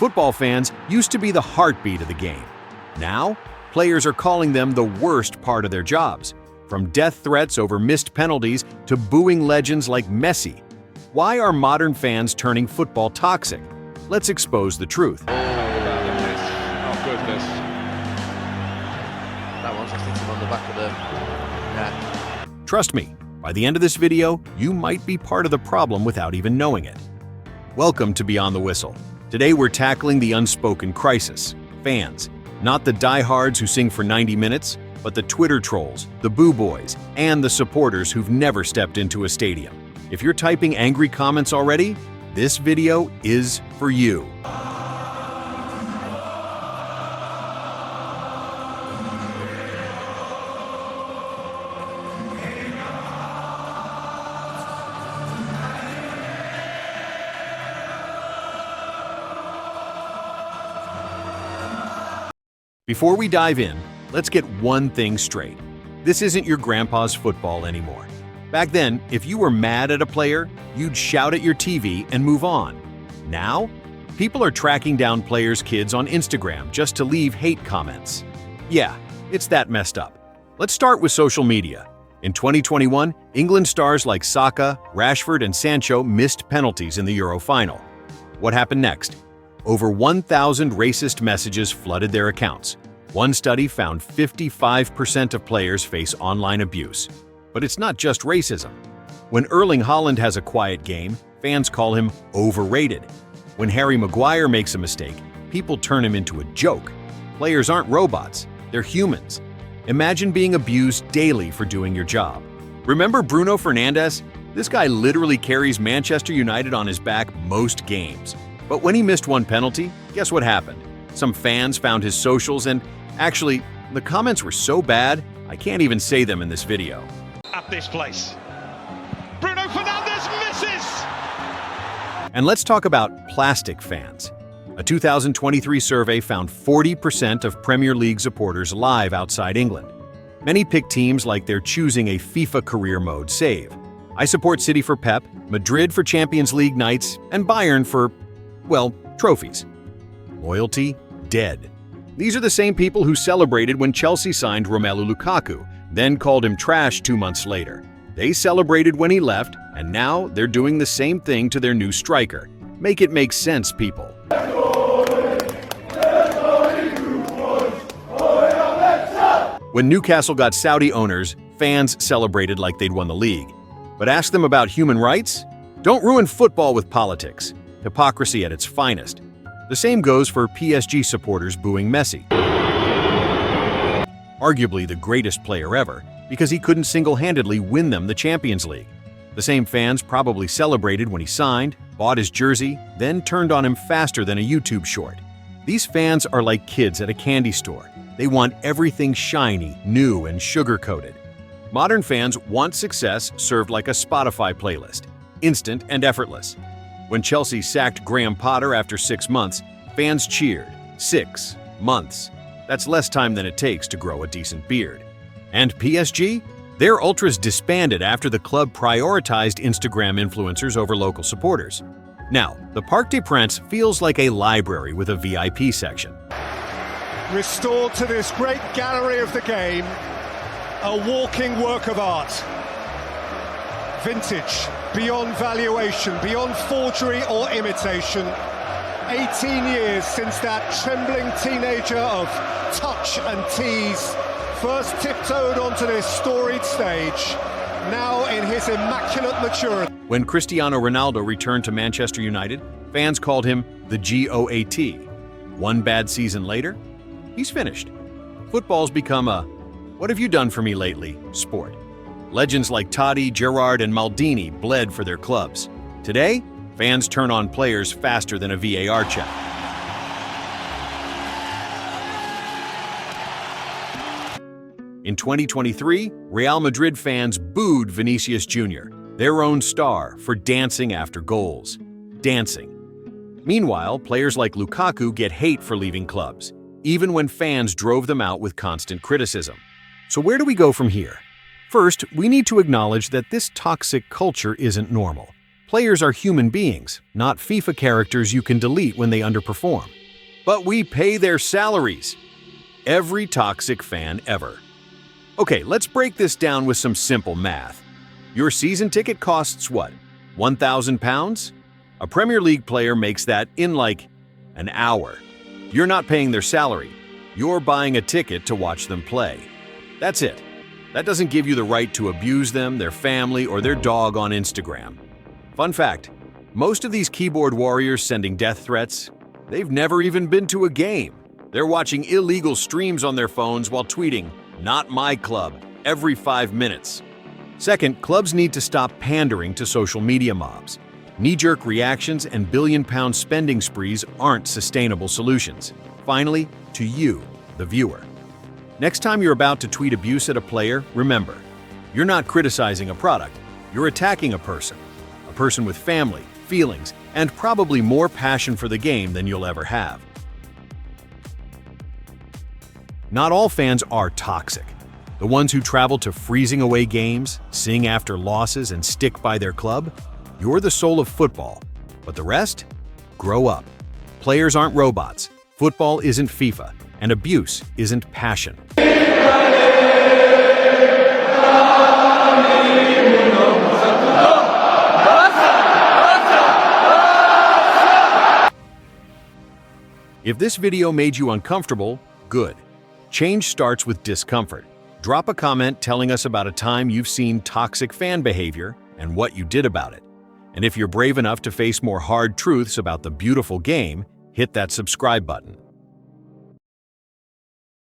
Football fans used to be the heartbeat of the game. Now, players are calling them the worst part of their jobs, from death threats over missed penalties to booing legends like Messi. Why are modern fans turning football toxic? Let's expose the truth. Oh, goodness. That one's just hitting on the back of the net. Trust me, by the end of this video, you might be part of the problem without even knowing it. Welcome to Beyond the Whistle. Today we're tackling the unspoken crisis. Fans, not the diehards who sing for 90 minutes, but the Twitter trolls, the boo boys, and the supporters who've never stepped into a stadium. If you're typing angry comments already, this video is for you. Before we dive in, let's get one thing straight. This isn't your grandpa's football anymore. Back then, if you were mad at a player, you'd shout at your TV and move on. Now, people are tracking down players' kids on Instagram just to leave hate comments. Yeah, it's that messed up. Let's start with social media. In 2021, England stars like Saka, Rashford, and Sancho missed penalties in the Euro final. What happened next? Over 1,000 racist messages flooded their accounts. One study found 55% of players face online abuse. But it's not just racism. When Erling Haaland has a quiet game, fans call him overrated. When Harry Maguire makes a mistake, people turn him into a joke. Players aren't robots, they're humans. Imagine being abused daily for doing your job. Remember Bruno Fernandes? This guy literally carries Manchester United on his back most games. But when he missed one penalty, guess what happened? Some fans found his socials and, actually, the comments were so bad, I can't even say them in this video. At this place, Bruno Fernandes misses! And let's talk about plastic fans. A 2023 survey found 40% of Premier League supporters live outside England. Many pick teams like they're choosing a FIFA career mode save. I support City for Pep, Madrid for Champions League nights, and Bayern for, well, trophies. Loyalty, dead. These are the same people who celebrated when Chelsea signed Romelu Lukaku, then called him trash 2 months later. They celebrated when he left, and now they're doing the same thing to their new striker. Make it make sense, people. When Newcastle got Saudi owners, fans celebrated like they'd won the league. But ask them about human rights? Don't ruin football with politics. Hypocrisy at its finest. The same goes for PSG supporters booing Messi. Arguably the greatest player ever, because he couldn't single-handedly win them the Champions League. The same fans probably celebrated when he signed, bought his jersey, then turned on him faster than a YouTube short. These fans are like kids at a candy store. They want everything shiny, new, and sugar-coated. Modern fans want success served like a Spotify playlist, instant and effortless. When Chelsea sacked Graham Potter after 6 months, fans cheered. 6 months. That's less time than it takes to grow a decent beard. And PSG? Their ultras disbanded after the club prioritized Instagram influencers over local supporters. Now, the Parc des Princes feels like a library with a VIP section. Restored to this great gallery of the game, a walking work of art. Vintage, beyond valuation, beyond forgery or imitation. 18 years since that trembling teenager of touch and tease first tiptoed onto this storied stage, now in his immaculate maturity. When Cristiano Ronaldo returned to Manchester United, fans called him the GOAT. One bad season later, he's finished. Football's become a "what have you done for me lately?" sport. Legends like Totti, Gerrard, and Maldini bled for their clubs. Today, fans turn on players faster than a VAR check. In 2023, Real Madrid fans booed Vinicius Jr., their own star, for dancing after goals. Dancing. Meanwhile, players like Lukaku get hate for leaving clubs, even when fans drove them out with constant criticism. So where do we go from here? First, we need to acknowledge that this toxic culture isn't normal. Players are human beings, not FIFA characters you can delete when they underperform. But we pay their salaries. Every toxic fan ever. Okay, let's break this down with some simple math. Your season ticket costs what? £1,000? A Premier League player makes that in like an hour. You're not paying their salary. You're buying a ticket to watch them play. That's it. That doesn't give you the right to abuse them, their family, or their dog on Instagram. Fun fact, most of these keyboard warriors sending death threats, they've never even been to a game. They're watching illegal streams on their phones while tweeting, "Not my club," every 5 minutes. Second, clubs need to stop pandering to social media mobs. Knee-jerk reactions and billion-pound spending sprees aren't sustainable solutions. Finally, to you, the viewer. Next time you're about to tweet abuse at a player, remember, you're not criticizing a product, you're attacking a person with family, feelings, and probably more passion for the game than you'll ever have. Not all fans are toxic. The ones who travel to freezing away games, sing after losses, and stick by their club, you're the soul of football. But the rest? Grow up. Players aren't robots, football isn't FIFA, and abuse isn't passion. If this video made you uncomfortable, good. Change starts with discomfort. Drop a comment telling us about a time you've seen toxic fan behavior and what you did about it. And if you're brave enough to face more hard truths about the beautiful game, hit that subscribe button.